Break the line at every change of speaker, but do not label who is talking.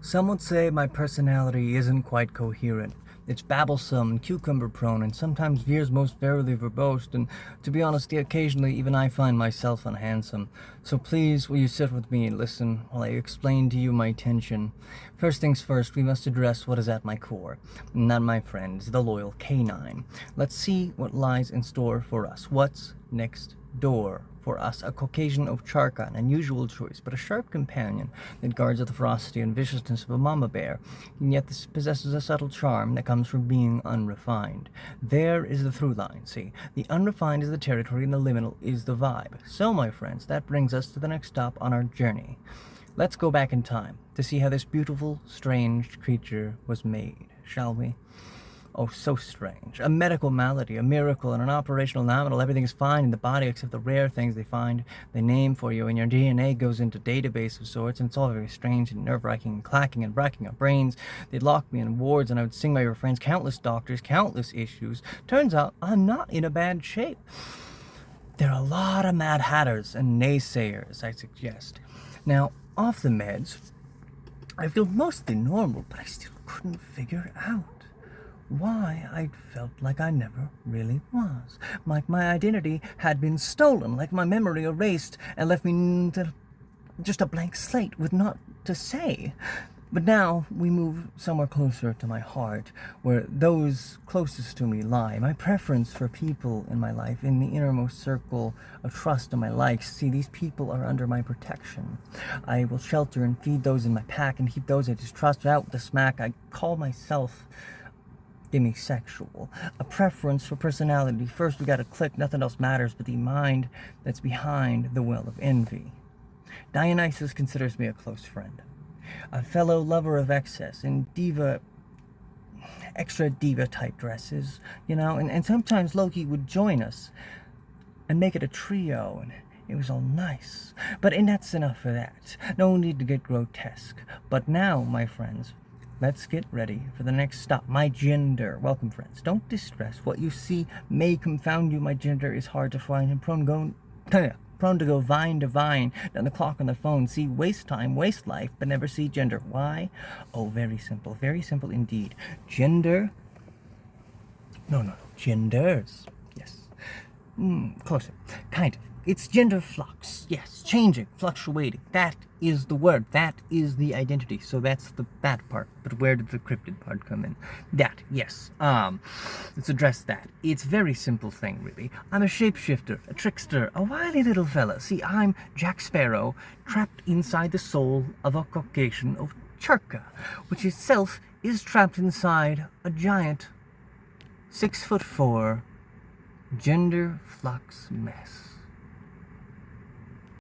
Some would say my personality isn't quite coherent. It's babblesome and cucumber-prone, and sometimes veers most verily verbose, and to be honest, occasionally even I find myself unhandsome. So please, will you sit with me and listen while I explain to you my tension? First things first, we must address what is at my core. And that, my friend, is the loyal canine. Let's see what lies in store for us. What's next door? For us, a Caucasian ovcharka, an unusual choice, but a sharp companion that guards the ferocity and viciousness of a mama bear, and yet this possesses a subtle charm that comes from being unrefined. There is the through line, see? The unrefined is the territory and the liminal is the vibe. So, my friends, that brings us to the next stop on our journey. Let's go back in time to see how this beautiful, strange creature was made, shall we? Oh, so strange. A medical malady, a miracle, and an operational nominal. Everything is fine in the body except the rare things they find, they name for you, and your DNA goes into a database of sorts, and it's all very strange and nerve-wracking and clacking and bracking our brains. They'd lock me in wards, and I would sing my refrains, countless doctors, countless issues. Turns out I'm not in a bad shape. There are a lot of mad hatters and naysayers, I suggest. Now, off the meds, I feel mostly normal, but I still couldn't figure out why I'd felt like I never really was. Like my identity had been stolen, like my memory erased and left me just a blank slate with naught to say. But now we move somewhere closer to my heart, where those closest to me lie. My preference for people in my life, in the innermost circle of trust in my likes. See, these people are under my protection. I will shelter and feed those in my pack and keep those I distrust out with a smack. I call myself demisexual, a preference for personality. First we gotta click, nothing else matters but the mind that's behind the well of envy. Dionysus considers me a close friend, a fellow lover of excess and extra diva type dresses, and sometimes Loki would join us and make it a trio, and it was all nice. And that's enough for that. No need to get grotesque. But now, my friends, let's get ready for the next stop. My gender. Welcome, friends. Don't distress. What you see may confound you. My gender is hard to find and prone to go vine to vine down the clock on the phone. See, waste time, waste life, but never see gender. Why? Oh, very simple indeed. Gender. No. Genders. Yes. Closer. Kind of. It's gender flux. Yes. Changing, fluctuating. That is the word. That is the identity. So that's the bad part. But where did the cryptid part come in? That, yes. Let's address that. It's a very simple thing, really. I'm a shapeshifter, a trickster, a wily little fella. See, I'm Jack Sparrow, trapped inside the soul of a Caucasian ovcharka, which itself is trapped inside a giant 6'4" gender flux mess.